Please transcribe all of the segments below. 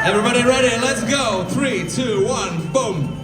Everybody ready? Let's go. 3, 2, 1, boom.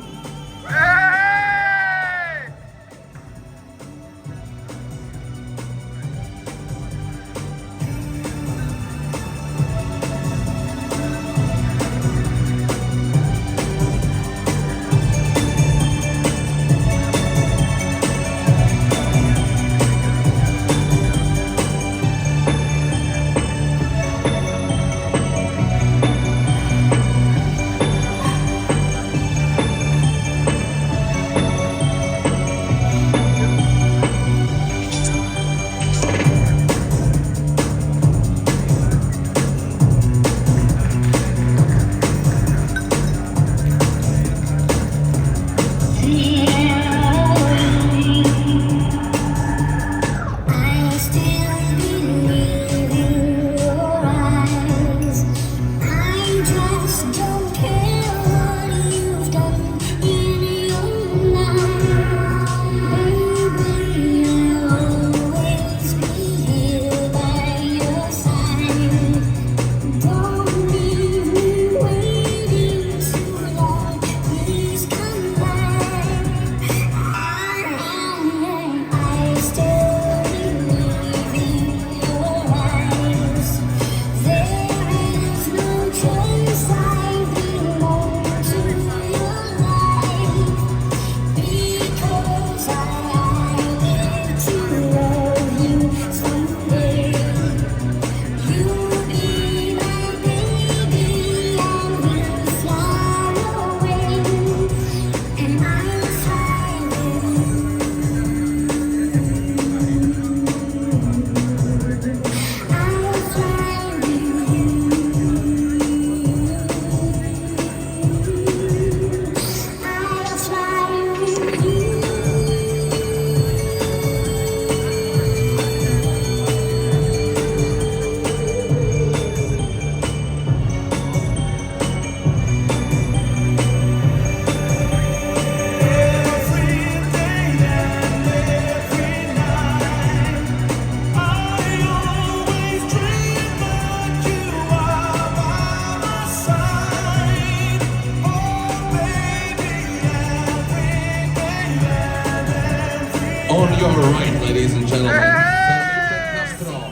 On your right, ladies and gentlemen, Felipe Castro.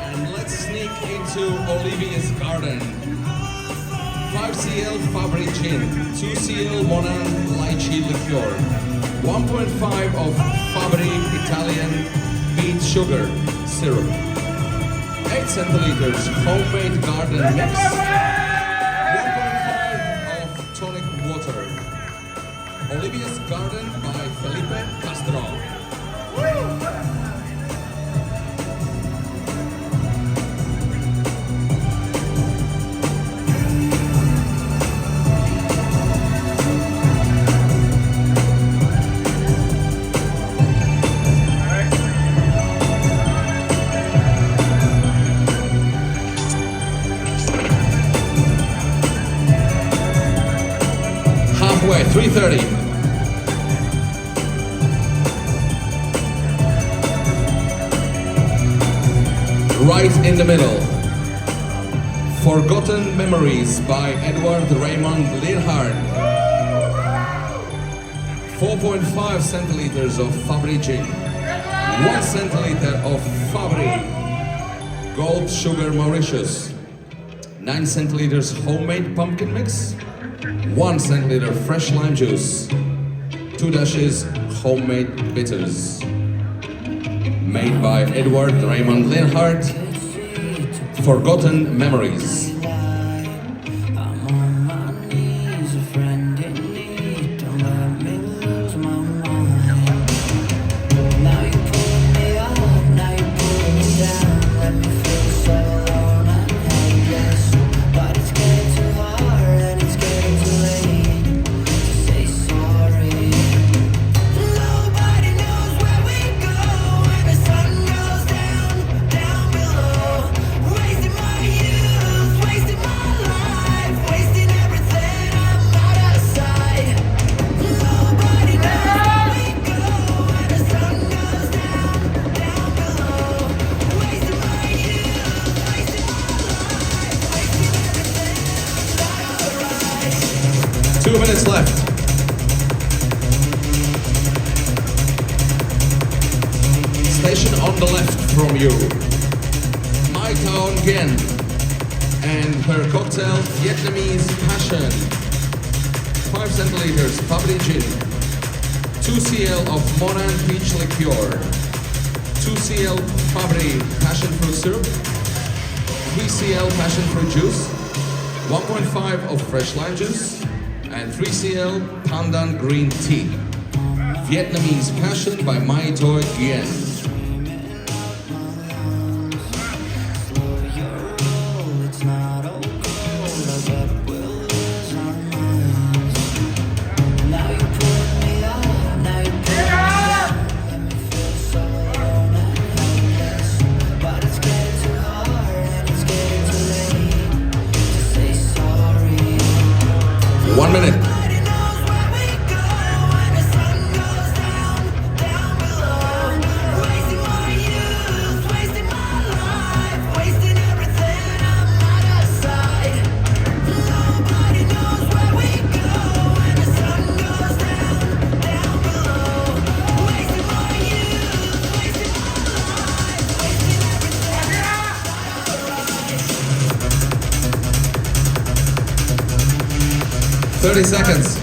And let's sneak into Olivia's garden. 5cl Fabri Gin, 2cl Monan Lychee Liqueur, 1.5 of Fabri Italian beet sugar syrup, 8 centiliters homemade garden mix, 1.5 of tonic water. Olivia's Garden by Felipe Castro. Halfway, 3:30. Right in the middle, Forgotten Memories by Edward Raymond Linhart. 4.5 centiliters of Fabri Gin, 1 centiliter of Fabri Gold Sugar Mauritius, 9 centiliters homemade pumpkin mix, 1 centiliter fresh lime juice, 2 dashes homemade bitters. Made by Edward Raymond Linhart, Forgotten Memories. Wasting 2 minutes left. Station on the left from you. My Town Gien and her cocktail Vietnamese Passion. 5 centiliters Fabri Gin. 2 cl of Monan Peach Liqueur. 2 cl Fabri Passion Fruit Syrup. 3 cl Passion Fruit Juice. 1.5 of fresh lime juice. And 3 cl Pandan Green Tea. Vietnamese Passion by My Toy Gien. Thirty seconds.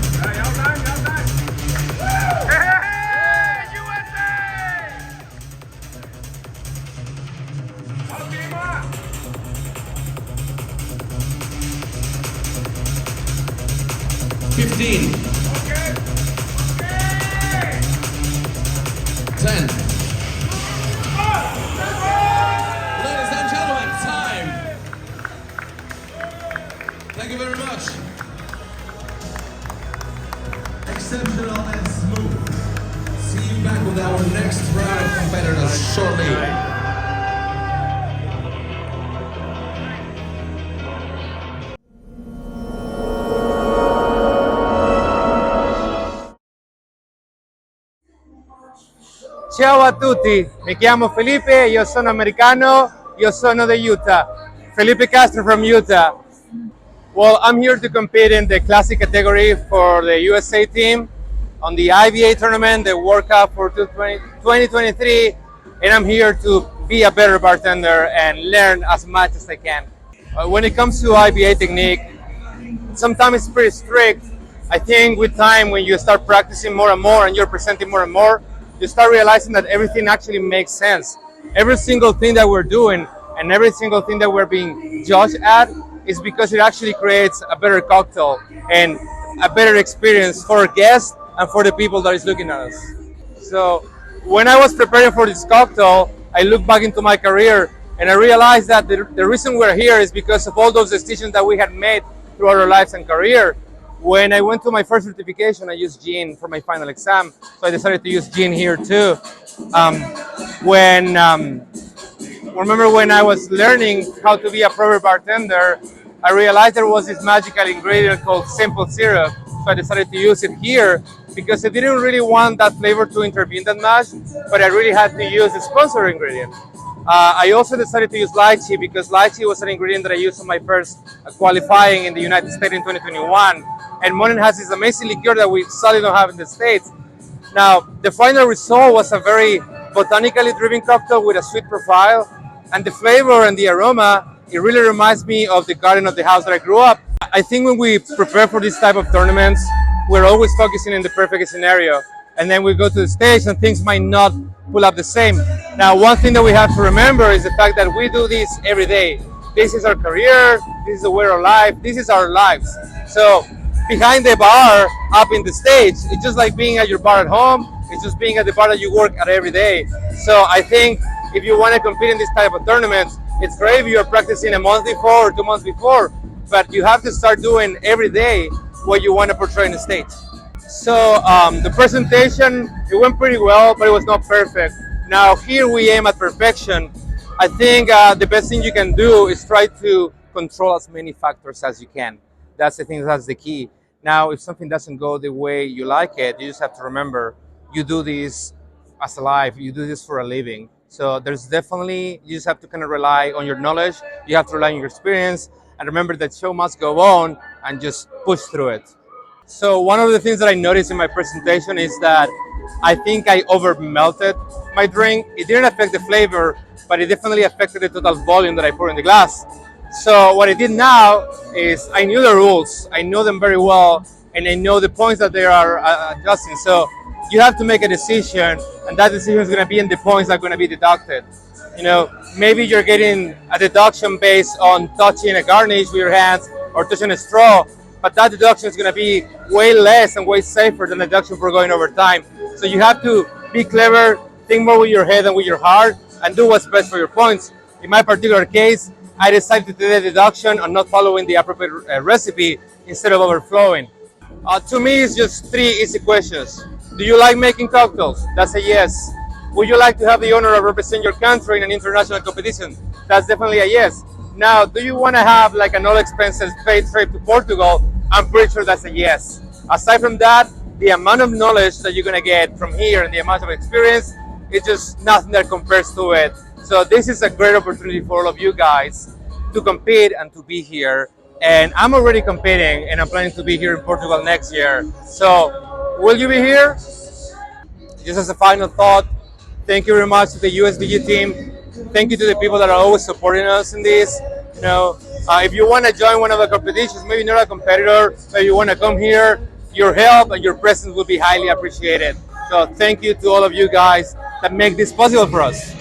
Fifteen. 10. Ladies and gentlemen, time. Thank you very much. Exceptional and smooth. See you back with our next round of competitors shortly. Ciao a tutti, mi chiamo Felipe, io sono americano, io sono di Utah. Felipe Castro from Utah. Well, I'm here to compete in the classic category for the USA team on the IBA tournament, the World Cup for 2023, and I'm here to be a better bartender and learn as much as I can. When it comes to IBA technique, sometimes it's pretty strict. I think with time, when you start practicing more and more and you're presenting more and more, you start realizing that everything actually makes sense. Every single thing that we're doing and every single thing that we're being judged at is because it actually creates a better cocktail and a better experience for guests and for the people that is looking at us. So when I was preparing for this cocktail, I looked back into my career and I realized that the reason we're here is because of all those decisions that we had made throughout our lives and career. When I went to my first certification, I used gin for my final exam, so I decided to use gin here too. Remember when I was learning how to be a proper bartender, I realized there was this magical ingredient called simple syrup, so I decided to use it here because I didn't really want that flavor to intervene that much, but I really had to use the sponsor ingredient. I also decided to use lychee because lychee was an ingredient that I used on my first qualifying in the United States in 2021. And Monin has this amazing liqueur that we sadly don't have in the States. Now, the final result was a very botanically driven cocktail with a sweet profile. And the flavor and the aroma, it really reminds me of the garden of the house that I grew up. I think when we prepare for this type of tournaments, we're always focusing on the perfect scenario. And then we go to the stage and things might not pull up the same. Now, one thing that we have to remember is the fact that we do this every day. This is our career, this is the way of life, this is our lives. So behind the bar, up in the stage, it's just like being at your bar at home, it's just being at the bar that you work at every day. So I think if you want to compete in this type of tournaments, it's great if you're practicing a month before or 2 months before, but you have to start doing every day what you want to portray on the stage. So the presentation, it went pretty well, but it was not perfect. Now here we aim at perfection. I think the best thing you can do is try to control as many factors as you can. That's the thing, that's the key. Now, if something doesn't go the way you like it, you just have to remember, you do this as a life, you do this for a living. So there's definitely, you just have to kind of rely on your knowledge, you have to rely on your experience, and remember that show must go on and just push through it. So one of the things that I noticed in my presentation is that I think I over melted my drink. It didn't affect the flavor, but it definitely affected the total volume that I poured in the glass. So what I did now is I knew the rules. I know them very well, and I know the points that they are adjusting. So you have to make a decision, and that decision is going to be in the points that are going to be deducted. You know, maybe you're getting a deduction based on touching a garnish with your hands or touching a straw, but that deduction is going to be way less and way safer than the deduction for going over time. So you have to be clever, think more with your head than with your heart, and do what's best for your points. In my particular case, I decided to do the deduction on not following the appropriate recipe instead of overflowing. To me, it's just three easy questions. Do you like making cocktails? That's a yes. Would you like to have the honor of represent your country in an international competition? That's definitely a yes. Now, do you want to have like an all expenses paid trip to Portugal? I'm pretty sure that's a yes. Aside from that, the amount of knowledge that you're gonna get from here and the amount of experience, it's just nothing that compares to it. So this is a great opportunity for all of you guys to compete and to be here. And I'm already competing, and I'm planning to be here in Portugal next year. So, will you be here? Just as a final thought, thank you very much to the USBG team. Thank you to the people that are always supporting us in this. You know, if you want to join one of the competitions, maybe not a competitor, but you want to come here, your help and your presence will be highly appreciated. So thank you to all of you guys that make this possible for us.